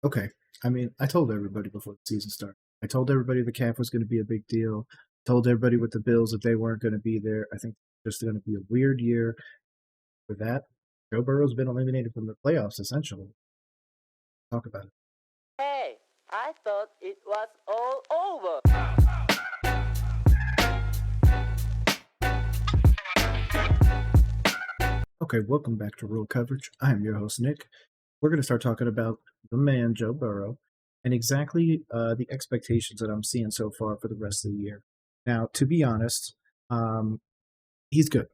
Okay. I mean, I told everybody before the season started. I told everybody the calf was going to be a big deal. Told everybody with the Bills that they weren't going to be there. I think it's just going to be a weird year. With that, Joe Burrow's been eliminated from the playoffs, essentially. Talk about it. Hey, I thought it was all over. Okay, welcome back to Real Coverage. I am your host, Nick. We're going to start talking about the man, Joe Burrow, and exactly the expectations that I'm seeing so far for the rest of the year. Now, to be honest, um, he's good.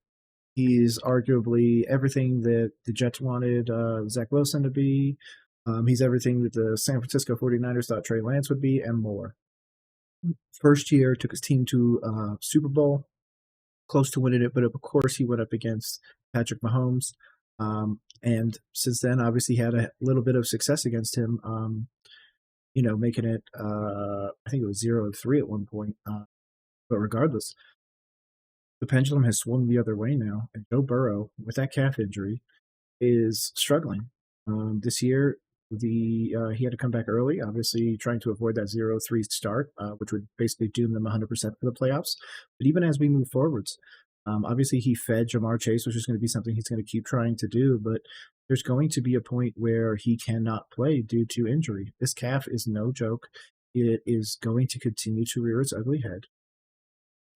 He's arguably everything that the Jets wanted Zach Wilson to be. He's everything that the San Francisco 49ers thought Trey Lance would be and more. First year, took his team to Super Bowl, close to winning it, but of course he went up against Patrick Mahomes. And since then, obviously, had a little bit of success against him, making it, I think it was 0-3 at one point. But regardless, the pendulum has swung the other way now, and Joe Burrow, with that calf injury, is struggling. This year, he had to come back early, obviously trying to avoid that 0-3 start, which would basically doom them 100% for the playoffs. But even as we move forwards, obviously he fed Jamar Chase, which is going to be something he's going to keep trying to do. But there's going to be a point where he cannot play due to injury. This calf is no joke. It is going to continue to rear its ugly head.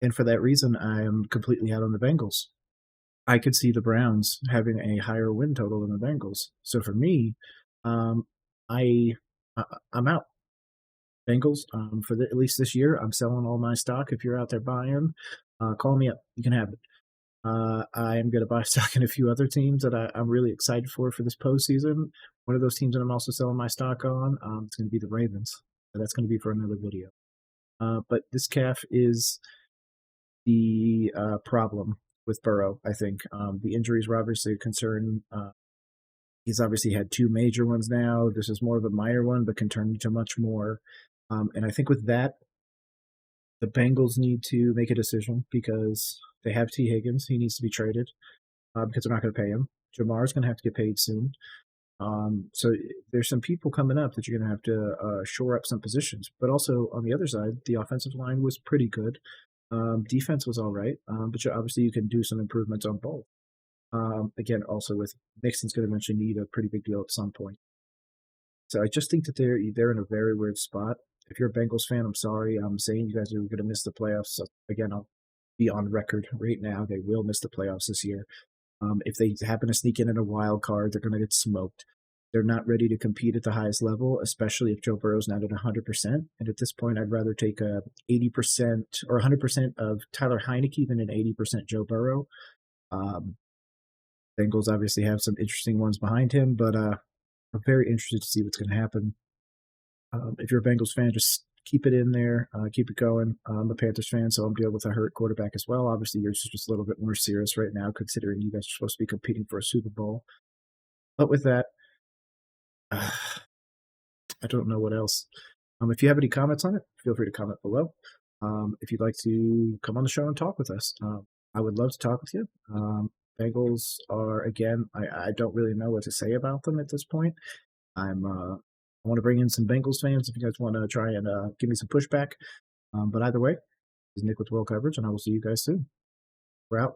And for that reason, I am completely out on the Bengals. I could see the Browns having a higher win total than the Bengals. So for me, um, I, I'm out. Bengals for at least this year. I'm selling all my stock. If you're out there buying, call me up. You can have it. I am going to buy stock in a few other teams that I'm really excited for this postseason. One of those teams that I'm also selling my stock on, it's going to be the Ravens. That's going to be for another video. But this calf is the problem with Burrow, I think. The injuries were obviously a concern. He's obviously had two major ones now. This is more of a minor one, but can turn into much more. And I think with that, the Bengals need to make a decision because they have T. Higgins. He needs to be traded because they're not going to pay him. Jamar's going to have to get paid soon. So there's some people coming up that you're going to have to shore up some positions. But also on the other side, the offensive line was pretty good. Defense was all right, but obviously you can do some improvements on both. Again, also with Mixon's going to eventually need a pretty big deal at some point. So I just think that they're in a very weird spot. If you're a Bengals fan, I'm sorry. I'm saying you guys are going to miss the playoffs. So again, I'll be on record right now. They will miss the playoffs this year. If they happen to sneak in a wild card, they're going to get smoked. They're not ready to compete at the highest level, especially if Joe Burrow's not at 100%. And at this point, I'd rather take a 80% or 100% of Tyler Heineke than an 80% Joe Burrow. Bengals obviously have some interesting ones behind him, but I'm very interested to see what's going to happen. If you're a Bengals fan, just keep it in there, keep it going. I'm a Panthers fan, so I'm dealing with a hurt quarterback as well. Obviously, yours is just a little bit more serious right now, considering you guys are supposed to be competing for a Super Bowl. But with that, I don't know what else. If you have any comments on it, feel free to comment below. If you'd like to come on the show and talk with us, I would love to talk with you. Bengals are, again, I don't really know what to say about them at this point. I want to bring in some Bengals fans if you guys want to try and give me some pushback. But either way, this is Nick with World Coverage, and I will see you guys soon. We're out.